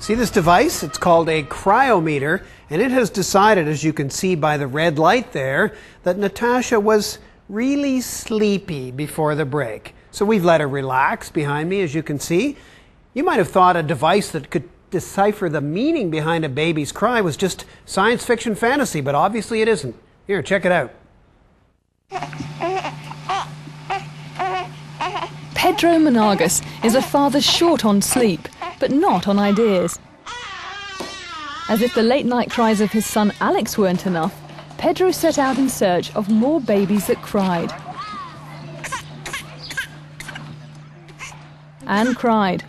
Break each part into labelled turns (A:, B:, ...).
A: See this device? It's called a cryometer, and it has decided, as you can see by the red light there, that Natasha was really sleepy before the break. So we've let her relax behind me, as you can see. You might have thought a device that could decipher the meaning behind a baby's cry was just science fiction fantasy, but obviously it isn't. Here, check it out.
B: Pedro Monagas is a father short on sleep, but not on ideas. As if the late-night cries of his son Alex weren't enough, Pedro set out in search of more babies that cried. And cried.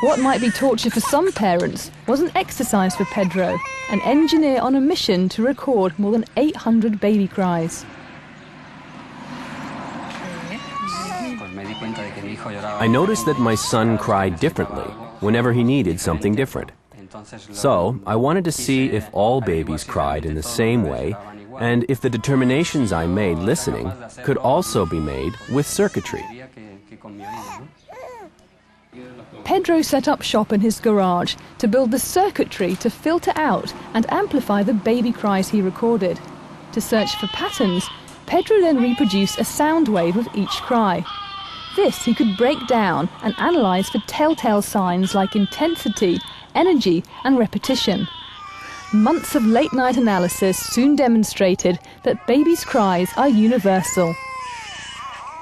B: What might be torture for some parents was an exercise for Pedro, an engineer on a mission to record more than 800 baby cries.
C: I noticed that my son cried differently whenever he needed something different. So I wanted to see if all babies cried in the same way, and if the determinations I made listening could also be made with circuitry.
B: Pedro set up shop in his garage to build the circuitry to filter out and amplify the baby cries he recorded. To search for patterns, Pedro then reproduced a sound wave with each cry. This he could break down and analyze for telltale signs like intensity, energy and repetition. Months of late-night analysis soon demonstrated that babies' cries are universal.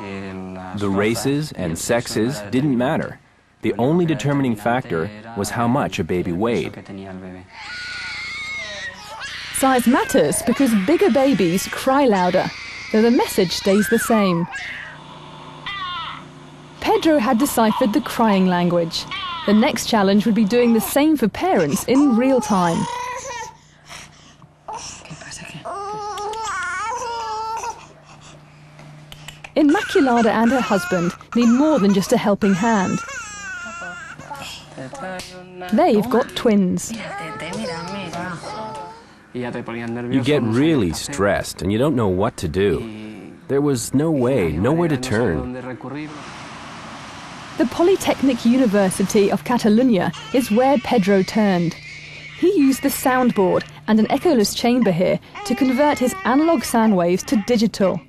C: The races and sexes didn't matter. The only determining factor was how much a baby weighed.
B: Size matters because bigger babies cry louder, though the message stays the same. Pedro had deciphered the crying language. The next challenge would be doing the same for parents in real time. Immaculada and her husband need more than just a helping hand. They've got twins.
C: You get really stressed and you don't know what to do. There was no way, nowhere to turn.
B: The Polytechnic University of Catalunya is where Pedro turned. He used the soundboard and an echoless chamber here to convert his analog sound waves to digital.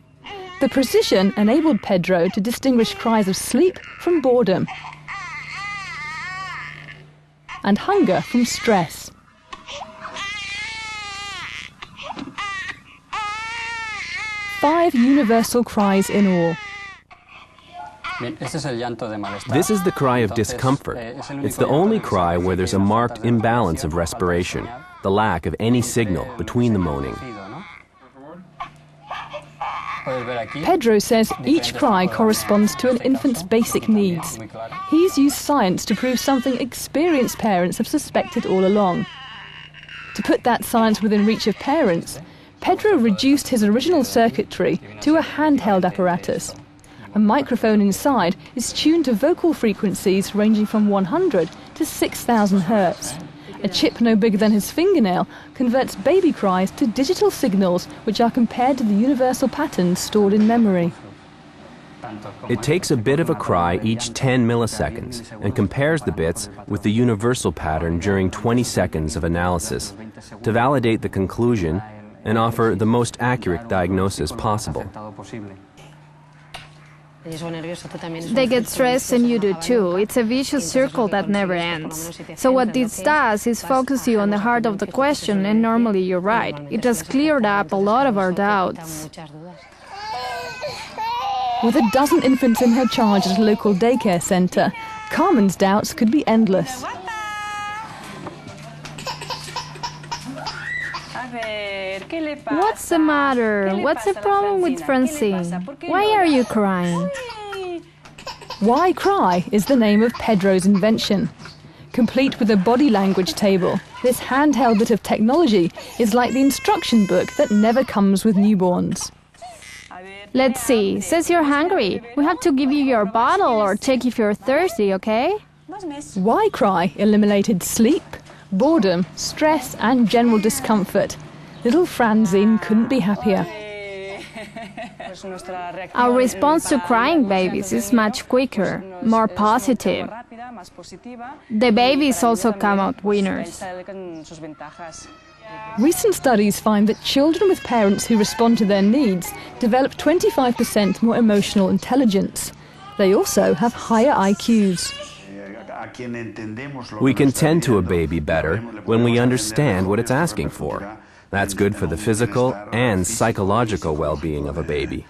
B: The precision enabled Pedro to distinguish cries of sleep from boredom and hunger from stress. Five universal cries in all.
C: This is the cry of discomfort. It's the only cry where there's a marked imbalance of respiration, the lack of any signal between the moaning.
B: Pedro says each cry corresponds to an infant's basic needs. He's used science to prove something experienced parents have suspected all along. To put that science within reach of parents, Pedro reduced his original circuitry to a handheld apparatus. A microphone inside is tuned to vocal frequencies ranging from 100 to 6,000 hertz. A chip no bigger than his fingernail converts baby cries to digital signals which are compared to the universal patterns stored in memory.
C: It takes a bit of a cry each 10 milliseconds and compares the bits with the universal pattern during 20 seconds of analysis to validate the conclusion and offer the most accurate diagnosis possible.
D: They get stressed and you do too. It's a vicious circle that never ends. So what this does is focus you on the heart of the question, and normally you're right. It has cleared up a lot of our doubts.
B: With a dozen infants in her charge at a local daycare centre, Carmen's doubts could be endless.
D: What's the matter? What's the problem with Francine? Why are you crying?
B: Why Cry is the name of Pedro's invention. Complete with a body language table, this handheld bit of technology is like the instruction book that never comes with newborns.
D: Let's see. Says you're hungry. We have to give you your bottle or check if you're thirsty, okay?
B: Why Cry eliminated sleep, boredom, stress and general discomfort. Little Francine couldn't be happier.
D: Our response to crying babies is much quicker, more positive. The babies also come out winners.
B: Recent studies find that children with parents who respond to their needs develop 25% more emotional intelligence. They also have higher IQs.
C: We can tend to a baby better when we understand what it's asking for. That's good for the physical and psychological well-being of a baby.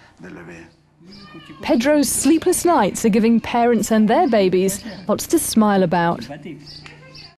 B: Pedro's sleepless nights are giving parents and their babies lots to smile about.